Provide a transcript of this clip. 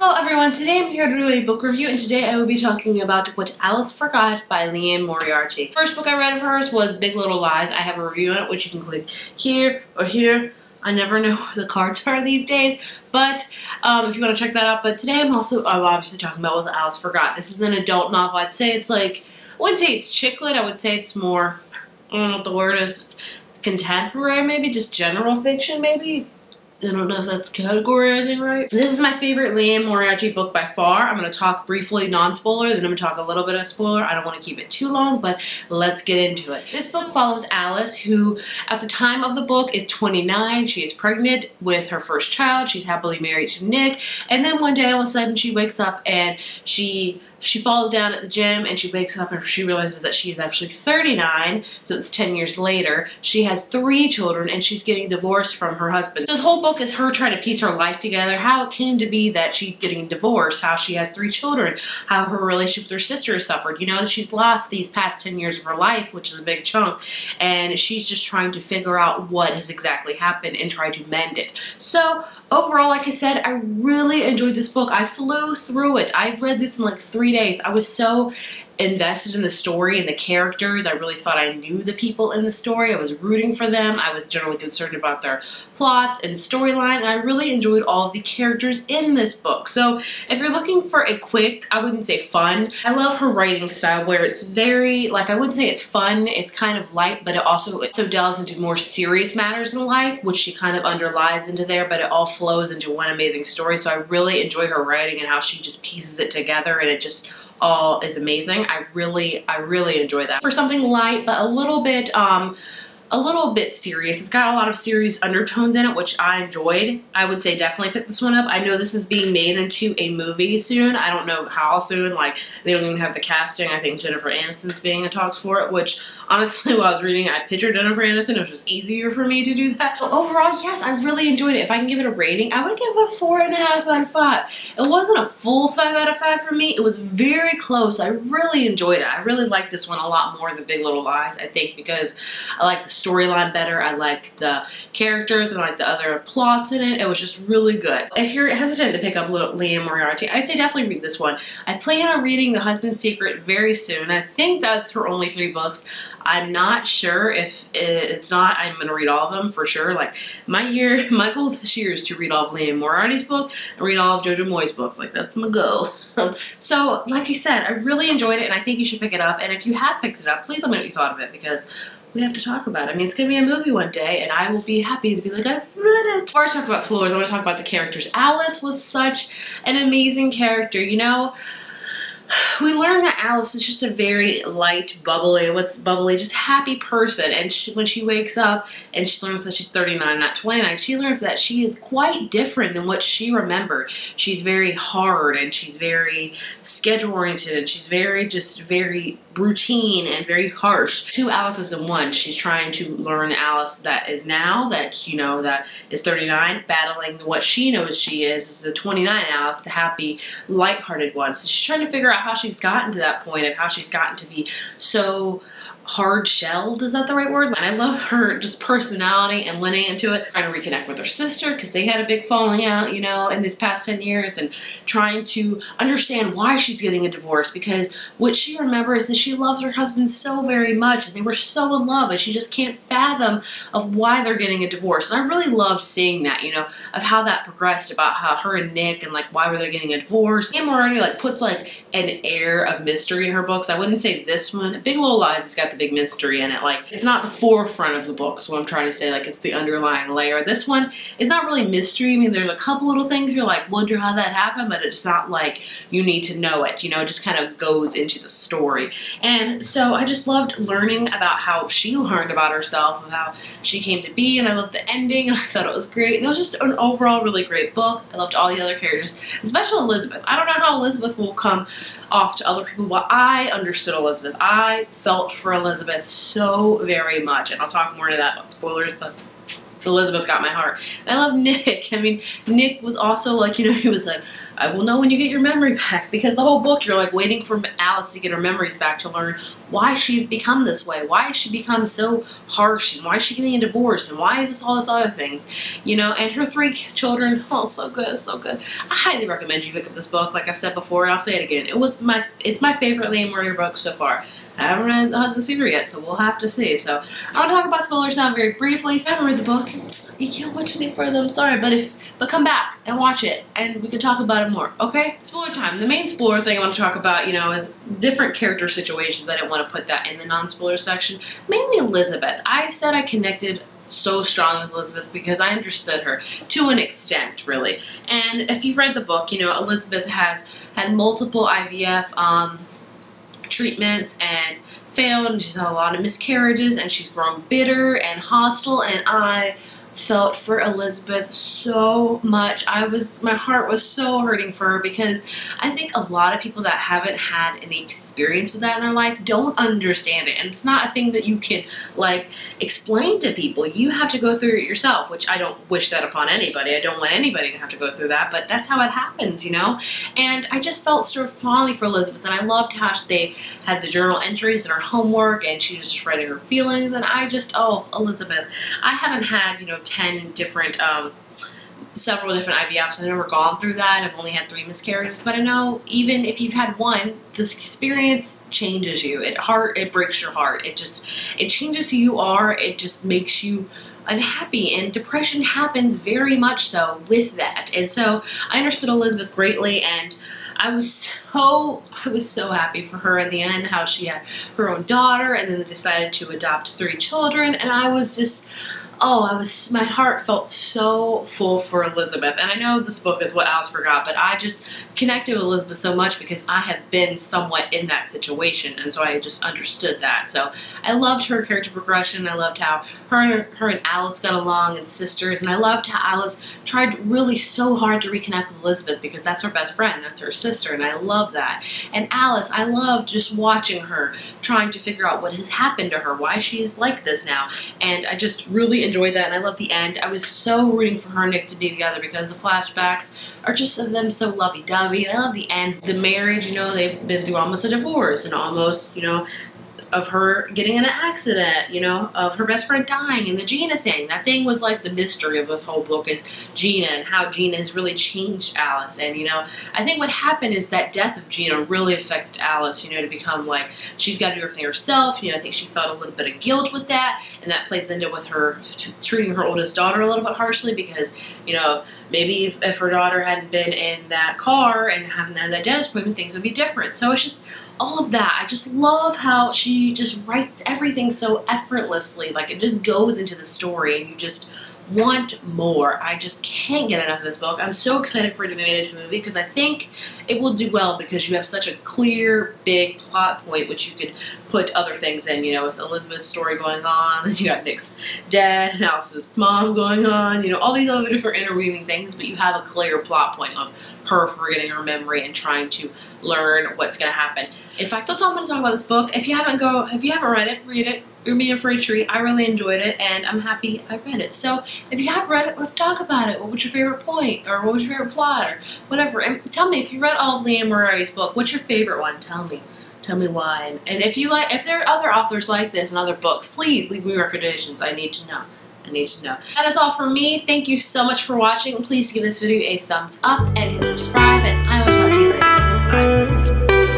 Hello everyone, today I'm here to do a book review, and today I will be talking about What Alice Forgot by Liane Moriarty. First book I read of hers was Big Little Lies. I have a review on it, which you can click here or here. I never know where the cards are these days, but if you want to check that out. But today I'm obviously talking about What Alice Forgot. This is an adult novel. I'd say it's like, I wouldn't say it's chick lit, I would say it's more, I don't know what the word is, contemporary maybe, just general fiction maybe. I don't know if that's categorizing right. This is my favorite Liane Moriarty book by far. I'm going to talk briefly non-spoiler, then I'm going to talk a little bit of spoiler. I don't want to keep it too long, but let's get into it. This book follows Alice, who at the time of the book is 29. She is pregnant with her first child. She's happily married to Nick. And then one day all of a sudden she wakes up and she falls down at the gym, and she wakes up and she realizes that she is actually 39, so it's 10 years later. She has 3 children and she's getting divorced from her husband. So this whole book is her trying to piece her life together, how it came to be that she's getting divorced, how she has 3 children, how her relationship with her sister has suffered. You know, she's lost these past 10 years of her life, which is a big chunk, and she's just trying to figure out what has exactly happened and try to mend it. So overall, like I said, I really enjoyed this book. I flew through it. I read this in like 3 days. I was so invested in the story and the characters. I really thought I knew the people in the story. I was rooting for them. I was generally concerned about their plots and storyline, and I really enjoyed all of the characters in this book. So if you're looking for a quick, I wouldn't say fun, I love her writing style where it's very, like, I wouldn't say it's fun, it's kind of light, but it also delves into more serious matters in life, which she kind of underlies into there, but it all flows into one amazing story. So I really enjoy her writing and how she just pieces it together, and it just all is amazing. I really enjoy that. For something light, but a little bit serious. It's got a lot of serious undertones in it, which I enjoyed. I would say definitely pick this one up. I know this is being made into a movie soon. I don't know how soon. Like, they don't even have the casting. I think Jennifer Aniston's being in talks for it, which honestly, while I was reading, I pictured Jennifer Aniston. It was just easier for me to do that. But overall, yes, I really enjoyed it. If I can give it a rating, I would give it a 4.5 out of 5. It wasn't a full 5 out of 5 for me. It was very close. I really enjoyed it. I really liked this one a lot more than Big Little Lies, I think, because I like the storyline better. I like the characters and like the other plots in it. It was just really good. If you're hesitant to pick up Liane Moriarty, I'd say definitely read this one. I plan on reading The Husband's Secret very soon. I think that's her only 3 books. I'm not sure if it's not. I'm going to read all of them for sure. Like, my goal this year is to read all of Liane Moriarty's book and read all of Jojo Moy's books. Like, that's my goal. So, like I said, I really enjoyed it, and I think you should pick it up. And if you have picked it up, please let me know what you thought of it, because we have to talk about it. I mean, it's going to be a movie one day, and I will be happy to be like, I've read it. Before I talk about spoilers, I want to talk about the characters. Alice was such an amazing character, you know? We learned that Alice is just a very light, bubbly, just happy person. And when she wakes up and she learns that she's 39, not 29, she learns that she is quite different than what she remembered. She's very hard, and she's very schedule-oriented, and she's very routine and very harsh. 2 Alices in one. She's trying to learn the Alice that is now, that, you know, that is 39, battling what she knows she is the 29 Alice, the happy, lighthearted one. So she's trying to figure out how she's gotten to that point, of how she's gotten to be so hard-shelled, is that the right word? And I love her just personality and leaning into it, trying to reconnect with her sister because they had a big falling out, you know, in these past 10 years, and trying to understand why she's getting a divorce, because what she remembers is she loves her husband so very much, and they were so in love, and she just can't fathom of why they're getting a divorce. And I really loved seeing that, you know, of how that progressed, about how her and Nick, and like why were they getting a divorce. Liane Moriarty like puts like an air of mystery in her books. I wouldn't say this one. Big Little Lies has got the big mystery in it. Like, it's not the forefront of the book, is what I'm trying to say. Like, it's the underlying layer. This one, it's not really mystery. I mean, there's a couple little things you're like, wonder how that happened, but it's not like you need to know it, you know, it just kind of goes into the story. And so I just loved learning about how she learned about herself, of how she came to be, and I loved the ending, and I thought it was great. And it was just an overall really great book. I loved all the other characters, especially Elizabeth. I don't know how Elizabeth will come off to other people, but I understood Elizabeth. I felt for Elizabeth so very much, and I'll talk more to that about spoilers, but Elizabeth got my heart. And I love Nick. I mean, Nick was also like, you know, he was like, I will know when you get your memory back, because the whole book you're like waiting for Alice to get her memories back to learn why she's become this way, why has she become so harsh, and why is she getting a divorce, and why is this all this other things, you know. And her 3 children, oh, so good, so good. I highly recommend you pick up this book. Like I've said before, and I'll say it again, it's my favorite Liane Moriarty book so far. I haven't read The Husband's Secret yet, so we'll have to see. So I'll talk about spoilers now very briefly. If you haven't read the book, you can't watch any further, I'm sorry, but come back and watch it, and we can talk about it more, okay? Spoiler time. The main spoiler thing I want to talk about, you know, is different character situations. I didn't want to put that in the non-spoiler section. Mainly Elizabeth. I said I connected so strong with Elizabeth because I understood her to an extent, really. And if you've read the book, you know, Elizabeth has had multiple IVF treatments and failed, and she's had a lot of miscarriages, and she's grown bitter and hostile, and I felt for Elizabeth so much. My heart was so hurting for her, because I think a lot of people that haven't had any experience with that in their life don't understand it, and it's not a thing that you can like explain to people. You have to go through it yourself, which I don't wish that upon anybody. I don't want anybody to have to go through that, but that's how it happens, you know. And I just felt so fondly for Elizabeth, and I loved how they had the journal entries and her homework, and she was just writing her feelings, and I just, oh, Elizabeth. I haven't had, you know, 10 different, several different IVFs. I've never gone through that. I've only had 3 miscarriages, but I know even if you've had one, this experience changes you. It breaks your heart. It changes who you are. It just makes you unhappy, and depression happens very much so with that. And so I understood Elizabeth greatly, and I was so happy for her in the end, how she had her own daughter, and then they decided to adopt 3 children, and I was just, my heart felt so full for Elizabeth. And I know this book is what Alice forgot, but I just connected with Elizabeth so much because I have been somewhat in that situation, and so I just understood that. So I loved her character progression. I loved how her and Alice got along and sisters, and I loved how Alice tried really so hard to reconnect with Elizabeth, because that's her best friend, that's her sister, and I love that. And Alice, I loved just watching her trying to figure out what has happened to her, why she is like this now, and I just really enjoyed that, and I love the end. I was so rooting for her and Nick to be together, because the flashbacks are just of them so lovey-dovey, and I love the end. The marriage, you know, they've been through almost a divorce, and almost, you know, of her getting in an accident, you know, of her best friend dying, and the Gina thing. That thing was like the mystery of this whole book, is Gina, and how Gina has really changed Alice. And, you know, I think what happened is that death of Gina really affected Alice, you know, to become like, she's got to do everything herself. You know, I think she felt a little bit of guilt with that, and that plays into with her treating her oldest daughter a little bit harshly, because, you know, maybe if her daughter hadn't been in that car and hadn't had that dentist appointment, things would be different. So it's just all of that. I just love how she just writes everything so effortlessly. Like, it just goes into the story, and you just want more. I just can't get enough of this book. I'm so excited for it to be made into a movie, because I think it will do well, because you have such a clear, big plot point, which you could put other things in, you know, with Elizabeth's story going on, and you got Nick's dad and Alice's mom going on, you know, all these other different interweaving things, but you have a clear plot point of her forgetting her memory and trying to learn what's going to happen. In fact, so that's all I'm going to talk about this book. If you haven't read it, read it. You're being for a treat. I really enjoyed it, and I'm happy I read it. So if you have read it, let's talk about it. What was your favorite point, or what was your favorite plot, or whatever? And tell me, if you read all of Liane Moriarty's book, what's your favorite one? Tell me. Tell me why. And if there are other authors like this and other books, please leave me recommendations. I need to know. I need to know. That is all from me. Thank you so much for watching. Please give this video a thumbs up and hit subscribe, and I will talk to you later. Bye.